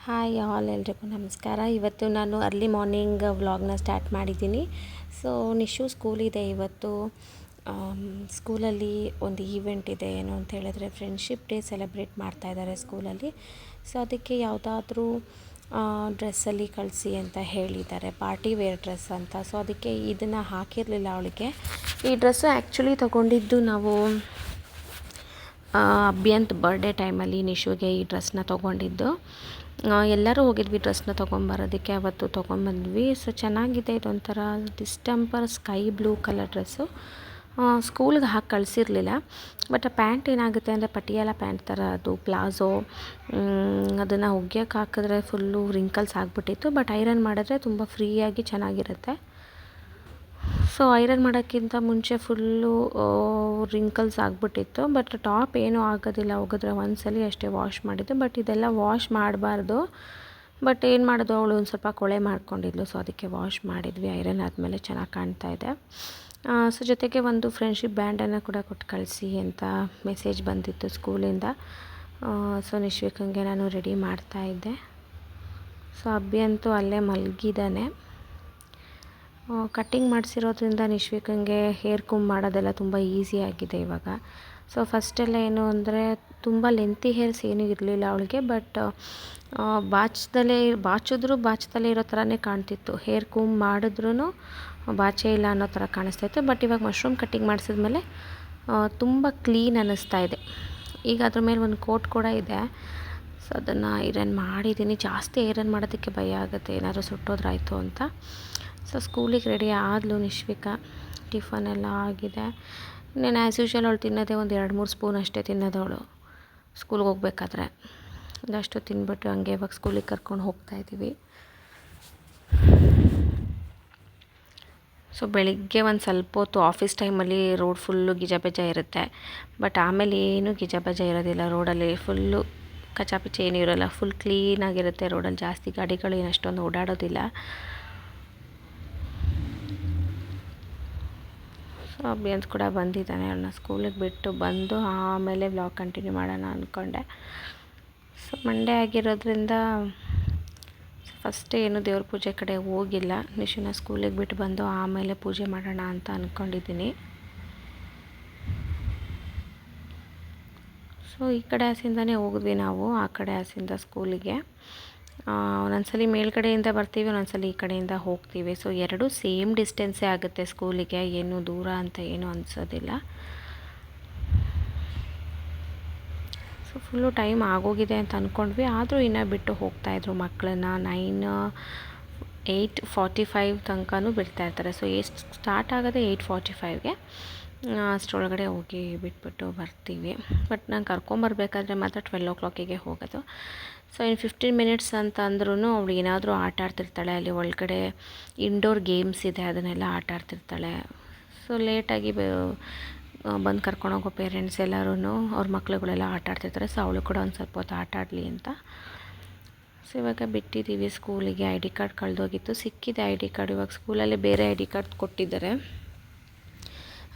Hi all ಎಲ್ರಿಗೂ ನಮಸ್ಕಾರ. ಇವತ್ತು ನಾನು ಅರ್ಲಿ ಮಾರ್ನಿಂಗ್ ವ್ಲಾಗ್ನ ಸ್ಟಾರ್ಟ್ ಮಾಡಿದ್ದೀನಿ. ಸೊ ನಿಶು ಸ್ಕೂಲಿದೆ ಇವತ್ತು. ಸ್ಕೂಲಲ್ಲಿ ಒಂದು ಈವೆಂಟ್ ಇದೆ. ಏನು ಅಂತ ಹೇಳಿದ್ರೆ ಫ್ರೆಂಡ್ಶಿಪ್ ಡೇ ಸೆಲೆಬ್ರೇಟ್ ಮಾಡ್ತಾ ಇದ್ದಾರೆ ಸ್ಕೂಲಲ್ಲಿ. ಸೊ ಅದಕ್ಕೆ ಯಾವುದಾದ್ರೂ ಡ್ರೆಸ್ಸಲ್ಲಿ ಕಳಿಸಿ ಅಂತ ಹೇಳಿದ್ದಾರೆ, ಪಾರ್ಟಿ ವೇರ್ ಡ್ರೆಸ್ ಅಂತ. ಸೊ ಅದಕ್ಕೆ ಇದನ್ನು ಹಾಕಿರಲಿಲ್ಲ ಅವಳಿಗೆ. ಈ ಡ್ರೆಸ್ಸು ಆ್ಯಕ್ಚುಲಿ ತೊಗೊಂಡಿದ್ದು ನಾವು ಅಭಿಯಂತ್ ಬರ್ಡೇ ಟೈಮಲ್ಲಿ ನಿಶುಗೆ ಈ ಡ್ರೆಸ್ನ ತೊಗೊಂಡಿದ್ದು. ಎಲ್ಲರೂ ಹೋಗಿದ್ವಿ ಡ್ರೆಸ್ನ ತೊಗೊಂಬರೋದಕ್ಕೆ, ಅವತ್ತು ತೊಗೊಂಬಂದ್ವಿ. ಸೊ ಚೆನ್ನಾಗಿದೆ, ಇದೊಂಥರ distemper sky blue colour dress. ಸ್ಕೂಲ್ಗೆ ಹಾಕಿ ಕಳಿಸಿರಲಿಲ್ಲ. ಬಟ್ ಆ ಪ್ಯಾಂಟ್ ಏನಾಗುತ್ತೆ ಅಂದರೆ ಪಟಿಯಾಲ ಪ್ಯಾಂಟ್ ಥರ ಅದು ಪ್ಲಾಝೋ. ಅದನ್ನು ಒಗ್ಯಕ್ಕೆ ಹಾಕಿದ್ರೆ ಫುಲ್ಲು ರಿಂಕಲ್ಸ್ ಆಗಿಬಿಟ್ಟಿತ್ತು. ಬಟ್ ಐರನ್ ಮಾಡಿದ್ರೆ ತುಂಬ ಫ್ರೀಯಾಗಿ ಚೆನ್ನಾಗಿರುತ್ತೆ. ಸೊ ಐರನ್ ಮಾಡೋಕ್ಕಿಂತ ಮುಂಚೆ ಫುಲ್ಲು ರಿಂಕಲ್ಸ್ ಆಗಿಬಿಟ್ಟಿತ್ತು. ಬಟ್ ಟಾಪ್ ಏನೂ ಆಗೋದಿಲ್ಲ, ಒಗೆದ್ರೆ ಒಂದ್ಸಲಿ ಅಷ್ಟೇ ವಾಶ್ ಮಾಡಿದ್ದು. ಬಟ್ ಇದೆಲ್ಲ ವಾಶ್ ಮಾಡಬಾರ್ದು. ಬಟ್ ಏನು ಮಾಡೋದು, ಅವಳು ಒಂದು ಸ್ವಲ್ಪ ಕೊಳೆ ಮಾಡ್ಕೊಂಡಿದ್ಲು. ಸೊ ಅದಕ್ಕೆ ವಾಶ್ ಮಾಡಿದ್ವಿ. ಐರನ್ ಆದಮೇಲೆ ಚೆನ್ನಾಗಿ ಕಾಣ್ತಾ ಇದೆ. ಸೊ ಜೊತೆಗೆ ಒಂದು ಫ್ರೆಂಡ್ಶಿಪ್ ಬ್ಯಾಂಡನ್ನು ಕೂಡ ಕೊಟ್ಟು ಕಳಿಸಿ ಅಂತ ಮೆಸೇಜ್ ಬಂದಿತ್ತು ಸ್ಕೂಲಿಂದ. ಸೊ ನಿಶ್ವಿಕಂಗೆ ನಾನು ರೆಡಿ ಮಾಡ್ತಾಯಿದ್ದೆ. ಸೊ ಅಬ್ಬಿ ಅಂತೂ ಅಲ್ಲೇ ಮಲಗಿದ್ದಾನೆ. ಕಟ್ಟಿಂಗ್ ಮಾಡಿಸಿರೋದ್ರಿಂದ ನಿಶ್ವಿಕಂಗೆ ಹೇರ್ ಕುಮ್ ಮಾಡೋದೆಲ್ಲ ತುಂಬ ಈಸಿ ಆಗಿದೆ ಇವಾಗ. ಸೊ ಫಸ್ಟೆಲ್ಲ ಏನು ಅಂದರೆ ತುಂಬ ಲೆಂತಿ ಹೇರ್ಸ್ ಏನೂ ಇರಲಿಲ್ಲ ಅವಳಿಗೆ. ಬಟ್ ಬಾಚದಲ್ಲೇ ಇರೋ ಥರನೇ ಕಾಣ್ತಿತ್ತು. ಹೇರ್ ಕುಮ್ ಮಾಡಿದ್ರೂ ಬಾಚೇ ಇಲ್ಲ ಅನ್ನೋ ಥರ ಕಾಣಿಸ್ತಾಯಿತ್ತು. ಬಟ್ ಇವಾಗ ಮಶ್ರೂಮ್ ಕಟ್ಟಿಂಗ್ ಮಾಡಿಸಿದ್ಮೇಲೆ ತುಂಬ ಕ್ಲೀನ್ ಅನ್ನಿಸ್ತಾ ಇದೆ. ಈಗ ಅದ್ರ ಮೇಲೆ ಒಂದು ಕೋಟ್ ಕೂಡ ಇದೆ. ಸೊ ಅದನ್ನು ಐರನ್ ಮಾಡಿದ್ದೀನಿ. ಜಾಸ್ತಿ ಐರನ್ ಮಾಡೋದಕ್ಕೆ ಭಯ ಆಗುತ್ತೆ, ಏನಾದರೂ ಸುಟ್ಟೋದ್ರಾಯ್ತು ಅಂತ. ಸೊ ಸ್ಕೂಲಿಗೆ ರೆಡಿ ಆದಳು ನಿಶ್ವಿಕಾ. ಟಿಫನ್ ಎಲ್ಲ ಆಗಿದೆ. ನಾನು ಆ್ಯಸ್ ಯೂಶ್ವಲ್ ಅವಳು ತಿನ್ನೋದೇ ಒಂದು 2-3 ಸ್ಪೂನ್ ಅಷ್ಟೇ ತಿನ್ನೋದವಳು ಸ್ಕೂಲ್ಗೆ ಹೋಗ್ಬೇಕಾದ್ರೆ. ಅದಷ್ಟು ತಿನ್ಬಿಟ್ಟು ಹಂಗೆ ಇವಾಗ ಸ್ಕೂಲಿಗೆ ಕರ್ಕೊಂಡು ಹೋಗ್ತಾಯಿದ್ದೀವಿ. ಸೊ ಬೆಳಿಗ್ಗೆ ಒಂದು ಸ್ವಲ್ಪ ಹೊತ್ತು ಆಫೀಸ್ ಟೈಮಲ್ಲಿ ರೋಡ್ ಫುಲ್ಲು ಗಿಜಬೆಜ ಇರುತ್ತೆ. ಬಟ್ ಆಮೇಲೆ ಏನೂ ಗಿಜಬೆಜ ಇರೋದಿಲ್ಲ ರೋಡಲ್ಲಿ. ಫುಲ್ಲು ಕಚಾಪಿಚಿ ಏನೂ ಇರೋಲ್ಲ, ಫುಲ್ ಕ್ಲೀನಾಗಿರುತ್ತೆ ರೋಡಲ್ಲಿ. ಜಾಸ್ತಿ ಗಾಡಿಗಳು ಏನು ಅಷ್ಟೊಂದು ಓಡಾಡೋದಿಲ್ಲ. ಸೊ ಅಭಿಯಂತ್ ಕೂಡ ಬಂದಿದ್ದಾನೆ. ಅವಳನ್ನ ಸ್ಕೂಲಿಗೆ ಬಿಟ್ಟು ಬಂದು ಆಮೇಲೆ ವ್ಲಾಗ್ ಕಂಟಿನ್ಯೂ ಮಾಡೋಣ ಅಂದ್ಕೊಂಡೆ. ಸೊ ಮಂಡೇ ಆಗಿರೋದ್ರಿಂದ ಫಸ್ಟ್ ಏನು ದೇವ್ರ ಪೂಜೆ ಕಡೆ ಹೋಗಿಲ್ಲ. ನಿಶುನ ಸ್ಕೂಲಿಗೆ ಬಿಟ್ಟು ಬಂದು ಆಮೇಲೆ ಪೂಜೆ ಮಾಡೋಣ ಅಂತ ಅಂದ್ಕೊಂಡಿದ್ದೀನಿ. ಸೊ ಈ ಕಡೆ ಹಸಿಂದನೇ ಹೋಗಿದ್ವಿ ನಾವು, ಆ ಕಡೆ ಹಸಿಂದ ಸ್ಕೂಲಿಗೆ. ಒಂದೊಂದ್ಸಲಿ ಮೇಲ್ಗಡೆಯಿಂದ ಬರ್ತೀವಿ, ಒಂದೊಂದ್ಸಲಿ ಈ ಕಡೆಯಿಂದ ಹೋಗ್ತೀವಿ. ಸೊ ಎರಡೂ ಸೇಮ್ ಡಿಸ್ಟೆನ್ಸೇ ಆಗುತ್ತೆ ಸ್ಕೂಲಿಗೆ, ಏನು ದೂರ ಅಂತ ಏನೂ ಅನಿಸೋದಿಲ್ಲ. ಸೊ ಫುಲ್ಲು ಟೈಮ್ ಆಗೋಗಿದೆ ಅಂತ ಅಂದ್ಕೊಂಡ್ವಿ. ಆದರೂ ಇನ್ನೂ ಬಿಟ್ಟು ಹೋಗ್ತಾಯಿದ್ರು ಮಕ್ಕಳನ್ನ. 8:45 ತನಕನೂ ಬಿಡ್ತಾಯಿರ್ತಾರೆ. ಸೊ ಸ್ಟಾರ್ಟ್ ಆಗೋದೇ 8:45ಗೆ. ಅಷ್ಟರೊಳಗಡೆ ಹೋಗಿ ಬಿಟ್ಬಿಟ್ಟು ಬರ್ತೀವಿ. ಬಟ್ ನಾನು ಕರ್ಕೊಂಬರ್ಬೇಕಾದ್ರೆ ಮಾತ್ರ 12 o'clockಗೆ ಹೋಗೋದು. ಸೊ ಇನ್ನು 15 ಮಿನಿಟ್ಸ್ ಅಂತ ಅಂದ್ರೂ ಅವಳು ಏನಾದರೂ ಆಟ ಆಡ್ತಿರ್ತಾಳೆ. ಅಲ್ಲಿ ಒಳಗಡೆ ಇಂಡೋರ್ ಗೇಮ್ಸ್ ಇದೆ, ಅದನ್ನೆಲ್ಲ ಆಟ ಆಡ್ತಿರ್ತಾಳೆ. ಸೊ ಲೇಟಾಗಿ ಬಂದು ಕರ್ಕೊಂಡೋಗೋ ಪೇರೆಂಟ್ಸ್ ಎಲ್ಲರೂ ಅವ್ರ ಮಕ್ಳುಗಳೆಲ್ಲ ಆಟ ಆಡ್ತಿರ್ತಾರೆ. ಸೊ ಅವಳು ಕೂಡ ಒಂದು ಸ್ವಲ್ಪ ಹೊತ್ತು ಆಟ ಆಡಲಿ ಅಂತ. ಸೊ ಇವಾಗ ಬಿಟ್ಟಿದ್ದೀವಿ ಸ್ಕೂಲಿಗೆ. ID ಕಾರ್ಡ್ ಕಳೆದೋಗಿತ್ತು, ಸಿಕ್ಕಿದೆ ID ಕಾರ್ಡ್. ಇವಾಗ ಸ್ಕೂಲಲ್ಲಿ ಬೇರೆ ID ಕಾರ್ಡ್ ಕೊಟ್ಟಿದ್ದಾರೆ,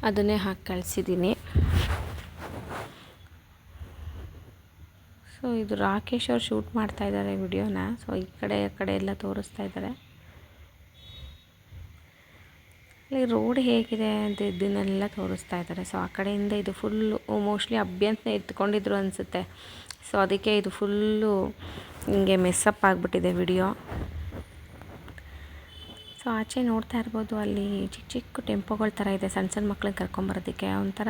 ಅದನ್ನೇ ಹಾಕಿ ಕಳಿಸಿದ್ದೀನಿ. ಸೊ ಇದು ರಾಕೇಶ್ ಅವ್ರು ಶೂಟ್ ಮಾಡ್ತಾಯಿದ್ದಾರೆ ವಿಡಿಯೋನ. ಸೊ ಈ ಕಡೆ ಎಲ್ಲ ತೋರಿಸ್ತಾ ಇದ್ದಾರೆ. ಇಲ್ಲಿ ರೋಡ್ ಹೇಗಿದೆ ಅಂತ ಇದನ್ನೆಲ್ಲ ತೋರಿಸ್ತಾ ಇದ್ದಾರೆ. ಸೊ ಆ ಕಡೆಯಿಂದ ಇದು ಫುಲ್ಲು ಮೋಸ್ಟ್ಲಿ ಅಭ್ಯಂತನೇ ಎತ್ಕೊಂಡಿದ್ರು ಅನಿಸುತ್ತೆ. ಸೊ ಅದಕ್ಕೆ ಇದು ಫುಲ್ಲು ಹಿಂಗೆ ಮೆಸ್ಸಪ್ ಆಗಿಬಿಟ್ಟಿದೆ ವಿಡಿಯೋ. ಸೊ ಆಚೆ ನೋಡ್ತಾ ಇರ್ಬೋದು, ಅಲ್ಲಿ ಚಿಕ್ಕ ಚಿಕ್ಕ ಟೆಂಪೋಗಳ ಥರ ಇದೆ, ಸಣ್ಣ ಸಣ್ಣ ಮಕ್ಳನ್ನ ಕರ್ಕೊಂಬರೋದಕ್ಕೆ. ಒಂಥರ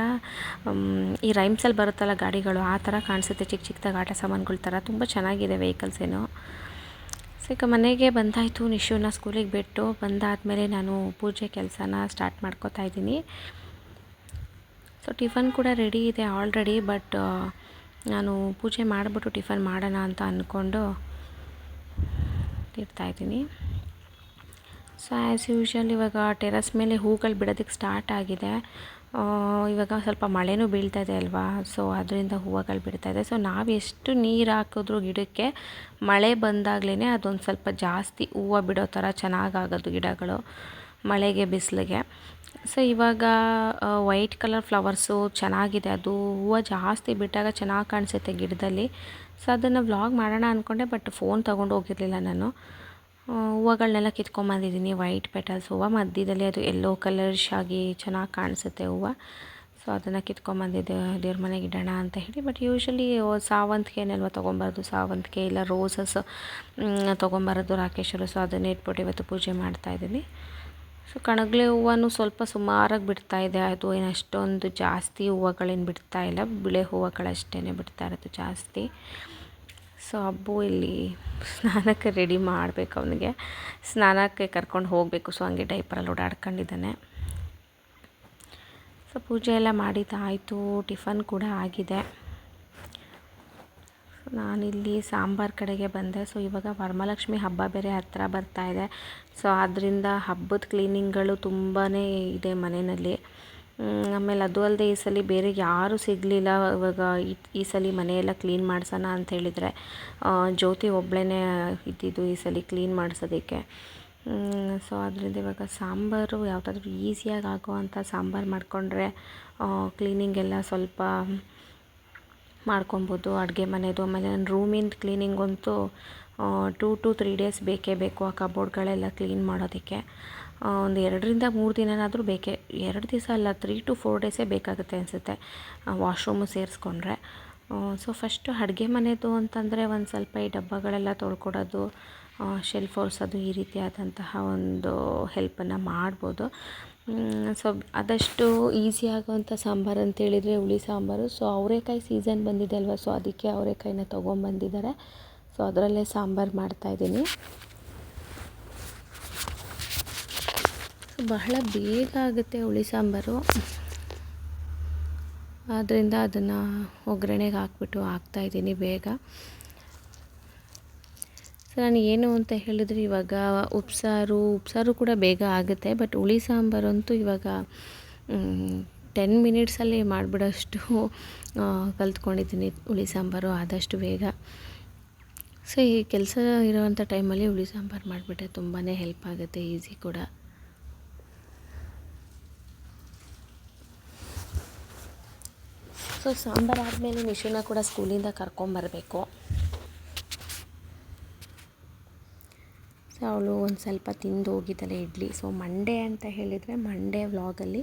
ಈ ರೈಮ್ಸಲ್ಲಿ ಬರುತ್ತಲ್ಲ ಗಾಡಿಗಳು, ಆ ಥರ ಕಾಣಿಸುತ್ತೆ, ಚಿಕ್ಕ ಚಿಕ್ಕದಾಗಿ ಆಟ ಸಾಮಾನುಗಳ ಥರ. ತುಂಬ ಚೆನ್ನಾಗಿದೆ ವೆಹಿಕಲ್ಸ್ ಏನೋ. ಸೊ ಈಗ ಮನೆಗೆ ಬಂದಾಯಿತು. ನಿಶುನ ಸ್ಕೂಲಿಗೆ ಬಿಟ್ಟು ಬಂದಾದಮೇಲೆ ನಾನು ಪೂಜೆ ಕೆಲಸನ ಸ್ಟಾರ್ಟ್ ಮಾಡ್ಕೋತಾ ಇದ್ದೀನಿ. ಸೊ ಟಿಫನ್ ಕೂಡ ರೆಡಿ ಇದೆ ಆಲ್ರೆಡಿ. ಬಟ್ ನಾನು ಪೂಜೆ ಮಾಡಿಬಿಟ್ಟು ಟಿಫನ್ ಮಾಡೋಣ ಅಂತ ಅಂದ್ಕೊಂಡು ಇರ್ತಾಯಿದ್ದೀನಿ. ಸೊ ಆ್ಯಸ್ ಯೂಶ್ವಲ್ ಇವಾಗ ಟೆರಸ್ ಮೇಲೆ ಹೂಗಳು ಬಿಡೋದಕ್ಕೆ ಸ್ಟಾರ್ಟ್ ಆಗಿದೆ. ಇವಾಗ ಸ್ವಲ್ಪ ಮಳೆನೂ ಬೀಳ್ತಾಯಿದೆ ಅಲ್ವಾ, ಸೊ ಅದರಿಂದ ಹೂವುಗಳು ಬಿಡ್ತಾಯಿದೆ. ಸೊ ನಾವು ಎಷ್ಟು ನೀರು ಹಾಕಿದ್ರೂ ಗಿಡಕ್ಕೆ ಮಳೆ ಬಂದಾಗಲೇ ಅದೊಂದು ಸ್ವಲ್ಪ ಜಾಸ್ತಿ ಹೂವು ಬಿಡೋ ಥರ ಚೆನ್ನಾಗಾಗೋದು ಗಿಡಗಳು, ಮಳೆಗೆ ಬಿಸಿಲಿಗೆ. ಸೊ ಇವಾಗ ವೈಟ್ ಕಲರ್ ಫ್ಲವರ್ಸು ಚೆನ್ನಾಗಿದೆ, ಅದು ಹೂವು ಜಾಸ್ತಿ ಬಿಟ್ಟಾಗ ಚೆನ್ನಾಗಿ ಕಾಣಿಸುತ್ತೆ ಗಿಡದಲ್ಲಿ. ಸೊ ಅದನ್ನು ವ್ಲಾಗ್ ಮಾಡೋಣ ಅಂದ್ಕೊಂಡೆ, ಬಟ್ ಫೋನ್ ತೊಗೊಂಡು ಹೋಗಿರಲಿಲ್ಲ ನಾನು. ಹೂವುಗಳನ್ನೆಲ್ಲ ಕಿತ್ಕೊಂಬಂದಿದ್ದೀನಿ, ವೈಟ್ ಪೆಟಲ್ಸ್ ಹೂವು, ಮಧ್ಯದಲ್ಲಿ ಅದು ಯೆಲ್ಲೋ ಕಲರ್ಶ್ ಆಗಿ ಚೆನ್ನಾಗಿ ಕಾಣಿಸುತ್ತೆ ಹೂವು. ಸೊ ಅದನ್ನು ಕಿತ್ಕೊಂಬಂದಿದ್ದೆ ದೇವ್ರ ಮನೆಗೆ ಇಡೋಣ ಅಂತ ಹೇಳಿ. ಬಟ್ ಯೂಶ್ವಲಿ ಸಾವಂತಿಗೆನೆಲ್ವ ತೊಗೊಂಬರೋದು, ಸಾವಂತಿಗೆ ಇಲ್ಲ ರೋಸಸ್ ತೊಗೊಂಬರೋದು ರಾಕೇಶರು. ಸೊ ಅದನ್ನೇ ಇಟ್ಬಿಟ್ಟು ಇವತ್ತು ಪೂಜೆ ಮಾಡ್ತಾಯಿದ್ದೀನಿ. ಸೊ ಕಣಗ್ಲೆ ಹೂವು ಸ್ವಲ್ಪ ಸುಮಾರಾಗಿ ಬಿಡ್ತಾಯಿದೆ, ಅದು ಏನು ಅಷ್ಟೊಂದು ಜಾಸ್ತಿ ಹೂವುಗಳೇನು ಬಿಡ್ತಾಯಿಲ್ಲ, ಬಿಳೆ ಹೂವುಗಳಷ್ಟೇ ಬಿಡ್ತಾ ಇರೋದು ಜಾಸ್ತಿ. ಸೊ ಹಬ್ಬು ಇಲ್ಲಿ ಸ್ನಾನಕ್ಕೆ ರೆಡಿ ಮಾಡಬೇಕು, ಅವನಿಗೆ ಸ್ನಾನಕ್ಕೆ ಕರ್ಕೊಂಡು ಹೋಗಬೇಕು. ಸೊ ಹಂಗೆ ಡೈಪರಲ್ಲಿ ಓಡಾಡ್ಕೊಂಡಿದ್ದಾನೆ. ಸೊ ಪೂಜೆ ಎಲ್ಲ ಮಾಡಿದ್ದಾಯಿತು, ಟಿಫನ್ ಕೂಡ ಆಗಿದೆ. ನಾನಿಲ್ಲಿ ಸಾಂಬಾರು ಕಡೆಗೆ ಬಂದೆ. ಸೊ ಇವಾಗ ವರಮಹಾಲಕ್ಷ್ಮಿ ಹಬ್ಬ ಬೇರೆ ಹತ್ತಿರ ಬರ್ತಾಯಿದೆ. ಸೊ ಆದ್ದರಿಂದ ಹಬ್ಬದ ಕ್ಲೀನಿಂಗ್ಗಳು ತುಂಬಾ ಇದೆ ಮನೆಯಲ್ಲಿ. ಆಮೇಲೆ ಅದು ಅಲ್ಲದೆ ಈ ಸಲ ಬೇರೆ ಯಾರೂ ಸಿಗಲಿಲ್ಲ. ಇವಾಗ ಈ ಸಲ ಮನೆಯೆಲ್ಲ ಕ್ಲೀನ್ ಮಾಡ್ಸೋಣ ಅಂಥೇಳಿದರೆ ಜ್ಯೋತಿ ಒಬ್ಬಳೇ ಇದ್ದಿದ್ದು ಈ ಸಲ ಕ್ಲೀನ್ ಮಾಡಿಸೋದಕ್ಕೆ. ಸೊ ಅದರಿಂದ ಇವಾಗ ಸಾಂಬಾರು ಯಾವುದಾದ್ರೂ ಈಸಿಯಾಗಿ ಆಗೋವಂಥ ಸಾಂಬಾರು ಮಾಡಿಕೊಂಡ್ರೆ ಕ್ಲೀನಿಂಗ್ ಎಲ್ಲ ಸ್ವಲ್ಪ ಮಾಡ್ಕೊಬೋದು, ಅಡುಗೆ ಮನೆಯದು. ಆಮೇಲೆ ನನ್ನ ರೂಮಿಂದ ಕ್ಲೀನಿಂಗಂತೂ 2 to 3 ಡೇಸ್ ಬೇಕೇ ಬೇಕು. ಆ ಕಬೋರ್ಡ್ಗಳೆಲ್ಲ ಕ್ಲೀನ್ ಮಾಡೋದಕ್ಕೆ ಒಂದು 2 ರಿಂದ 3 ದಿನನಾದರೂ ಬೇಕೇ. 2 ದಿವಸ ಅಲ್ಲ, 3 to 4 ಡೇಸೇ ಬೇಕಾಗುತ್ತೆ ಅನಿಸುತ್ತೆ, ವಾಶ್ರೂಮು ಸೇರಿಸ್ಕೊಂಡ್ರೆ. ಸೊ ಫಸ್ಟು ಅಡುಗೆ ಮನೆಯದು ಅಂತಂದರೆ ಒಂದು ಸ್ವಲ್ಪ ಈ ಡಬ್ಬಗಳೆಲ್ಲ ತೊಳ್ಕೊಡೋದು, ಶೆಲ್ಫ್ ಒರೆಸೋದು, ಈ ರೀತಿಯಾದಂತಹ ಒಂದು ಹೆಲ್ಪನ್ನು ಮಾಡ್ಬೋದು. ಸೊ ಆದಷ್ಟು ಈಸಿ ಆಗೋವಂಥ ಸಾಂಬಾರು ಅಂತೇಳಿದರೆ ಹುಳಿ ಸಾಂಬಾರು. ಸೊ ಅವರೆಕಾಯಿ ಸೀಸನ್ ಬಂದಿದೆ ಅಲ್ವ, ಸೊ ಅದಕ್ಕೆ ಅವರೆಕಾಯಿನ ತೊಗೊಂಬಂದಿದ್ದಾರೆ. ಸೊ ಅದರಲ್ಲೇ ಸಾಂಬಾರು ಮಾಡ್ತಾಯಿದ್ದೀನಿ. ಸೊ ಬಹಳ ಬೇಗ ಆಗುತ್ತೆ ಹುಳಿ ಸಾಂಬಾರು, ಆದ್ದರಿಂದ ಅದನ್ನು ಒಗ್ಗರಣೆಗೆ ಹಾಕ್ಬಿಟ್ಟು ಹಾಕ್ತಾಯಿದ್ದೀನಿ ಬೇಗ. ಸೊ ನಾನು ಏನು ಅಂತ ಹೇಳಿದ್ರೆ ಇವಾಗ ಉಪ್ಸಾರು ಕೂಡ ಬೇಗ ಆಗುತ್ತೆ. ಬಟ್ ಹುಳಿ ಸಾಂಬಾರು ಅಂತೂ ಇವಾಗ 10 ಮಿನಿಟ್ಸಲ್ಲಿ ಮಾಡಿಬಿಡೋಷ್ಟು ಕಲ್ತ್ಕೊಂಡಿದ್ದೀನಿ ಹುಳಿ ಸಾಂಬಾರು, ಆದಷ್ಟು ಬೇಗ. ಸೊ ಈ ಕೆಲಸ ಇರೋವಂಥ ಟೈಮಲ್ಲಿ ಹುಳಿ ಸಾಂಬಾರು ಮಾಡಿಬಿಟ್ರೆ ತುಂಬಾ ಹೆಲ್ಪ್ ಆಗುತ್ತೆ, ಈಸಿ ಕೂಡ. ಸೊ ಸಾಂಬಾರು ಆದಮೇಲೆ ನಿಶುನ ಕೂಡ ಸ್ಕೂಲಿಂದ ಕರ್ಕೊಂಬರಬೇಕು. ಸೊ ಅವಳು ಒಂದು ಸ್ವಲ್ಪ ತಿಂದು ಹೋಗಿದ್ದಾಳೆ ಇಡ್ಲಿ. ಸೊ ಮಂಡೇ ಅಂತ ಹೇಳಿದರೆ ಮಂಡೇ ವ್ಲಾಗಲ್ಲಿ